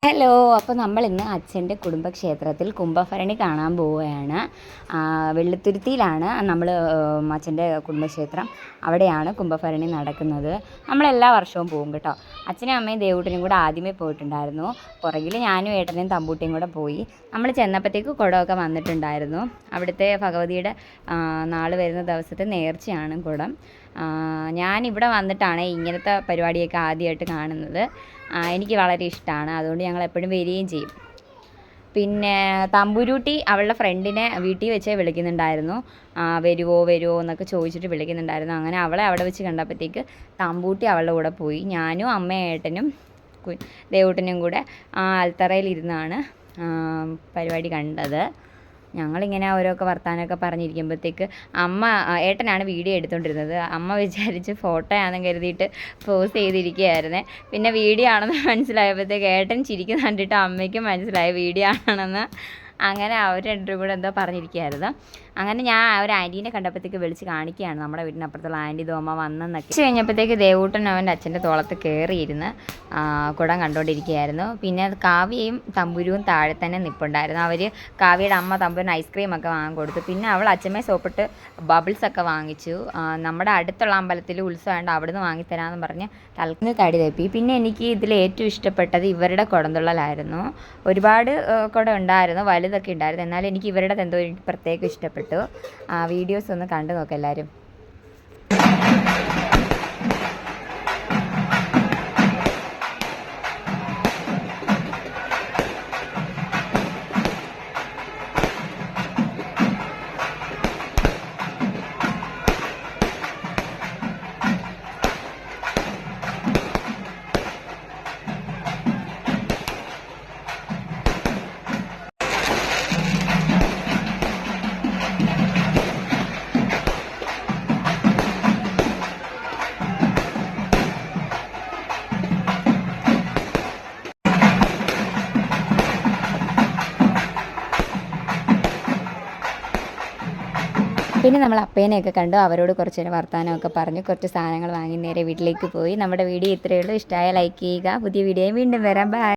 Hello. അപ്പോൾ നമ്മളിന്ന് അച്ഛൻ്റെ കുടുംബക്ഷേത്രത്തിൽ കുംഭഭരണി കാണാൻ പോവുകയാണ്. വെള്ളിത്തുരുത്തിയിലാണ് നമ്മൾ അച്ഛൻ്റെ കുടുംബക്ഷേത്രം. അവിടെയാണ് കുംഭഭരണി നടക്കുന്നത്. നമ്മളെല്ലാ വർഷവും പോകും കേട്ടോ. അച്ഛനും അമ്മയും ദേവൂട്ടനും കൂടെ ആദ്യമേ പോയിട്ടുണ്ടായിരുന്നു. പുറകിൽ ഞാനും ഏട്ടനും തമ്പൂട്ടിയും കൂടെ പോയി. നമ്മൾ ചെന്നപ്പോഴത്തേക്ക് കുടമൊക്കെ വന്നിട്ടുണ്ടായിരുന്നു. അവിടുത്തെ ഭഗവതിയുടെ നാൾ വരുന്ന ദിവസത്തെ നേർച്ചയാണ് കുടം. ഞാനിവിടെ വന്നിട്ടാണ് ഇങ്ങനത്തെ പരിപാടിയൊക്കെ ആദ്യമായിട്ട് കാണുന്നത്. എനിക്ക് വളരെ ഇഷ്ടമാണ്. അതുകൊണ്ട് ഞങ്ങൾ എപ്പോഴും വരികയും ചെയ്യും. പിന്നെ തമ്പുരൂട്ടി അവളുടെ ഫ്രണ്ടിനെ വീട്ടിൽ വെച്ചേ വിളിക്കുന്നുണ്ടായിരുന്നു. വരുമോ എന്നൊക്കെ ചോദിച്ചിട്ട് വിളിക്കുന്നുണ്ടായിരുന്നു. അങ്ങനെ അവളെ അവിടെ വെച്ച് കണ്ടപ്പോഴത്തേക്ക് തമ്പൂട്ടി അവളുടെ കൂടെ പോയി. ഞാനും അമ്മയും ഏട്ടനും ദേവൂട്ടനും കൂടെ ആൽത്തറയിലിരുന്നാണ് പരിപാടി കണ്ടത്. ഞങ്ങളിങ്ങനെ ഓരോക്കെ വർത്താനമൊക്കെ പറഞ്ഞിരിക്കുമ്പോഴത്തേക്ക് ഏട്ടനാണ് വീഡിയോ എടുത്തുകൊണ്ടിരുന്നത്. അമ്മ വിചാരിച്ച് ഫോട്ടോ ആണെന്ന് കരുതിയിട്ട് പോസ് ചെയ്തിരിക്കുകയായിരുന്നേ. പിന്നെ വീഡിയോ ആണെന്ന് മനസ്സിലായപ്പോഴത്തേക്ക് ഏട്ടൻ ചിരിക്കുന്ന കണ്ടിട്ട് അമ്മയ്ക്കും മനസ്സിലായി വീഡിയോ ആണെന്ന്. അങ്ങനെ അവർ രണ്ടും കൂടെ എന്തോ പറഞ്ഞിരിക്കുകയായിരുന്നു. അങ്ങനെ ഞാൻ ഒരു ആൻറ്റീനെ കണ്ടപ്പോഴത്തേക്ക് വിളിച്ച് കാണിക്കുകയാണ് നമ്മുടെ വീടിനപ്പുറത്തുള്ള ആൻറ്റി ദോമ വന്നെന്നൊക്കെ. ഉച്ച കഴിഞ്ഞപ്പോഴത്തേക്ക് ദേവൂട്ടൻ അവൻ്റെ അച്ഛൻ്റെ തോളത്ത് കയറിയിരുന്ന് കുടം കണ്ടുകൊണ്ടിരിക്കുകയായിരുന്നു. പിന്നെ കാവ്യയും തമ്പുരുവും താഴെ തന്നെ നിൽപ്പുണ്ടായിരുന്നു. അവർ കാവ്യയുടെ അമ്മ തമ്പുരിന് ഐസ്ക്രീമൊക്കെ വാങ്ങി കൊടുത്തു. പിന്നെ അവൾ അച്ഛമ്മയെ സോപ്പിട്ട് ബബിൾസൊക്കെ വാങ്ങിച്ചു. നമ്മുടെ അടുത്തുള്ള അമ്പലത്തിൽ ഉത്സവമുണ്ട്, അവിടുന്ന് വാങ്ങിത്തരാമെന്ന് പറഞ്ഞ് തലക്കിന് തടി തപ്പി. പിന്നെ എനിക്ക് ഇതിൽ ഏറ്റവും ഇഷ്ടപ്പെട്ടത് ഇവരുടെ കുടംതുള്ളലായിരുന്നു. ഒരുപാട് കുടം ഉണ്ടായിരുന്നു, വലുതൊക്കെ ഉണ്ടായിരുന്നു. എന്നാലും എനിക്ക് ഇവരുടെ എന്തോ എനിക്ക് പ്രത്യേകം ഇഷ്ടപ്പെട്ടു. വീഡിയോസ് ഒന്ന് കണ്ടു നോക്കാം എല്ലാവരും. പിന്നെ നമ്മൾ അപ്പേനെയൊക്കെ കണ്ടു. അവരോട് കുറച്ച് നേരം വർത്തമാനമൊക്കെ പറഞ്ഞു കുറച്ച് സാധനങ്ങൾ വാങ്ങി നേരെ വീട്ടിലേക്ക് പോയി. നമ്മുടെ വീഡിയോ ഇത്രയേ ഉള്ളൂ. ഇഷ്ടമായ ലൈക്ക് ചെയ്യുക. പുതിയ വീഡിയോയും വീണ്ടും വരാം. ബൈ.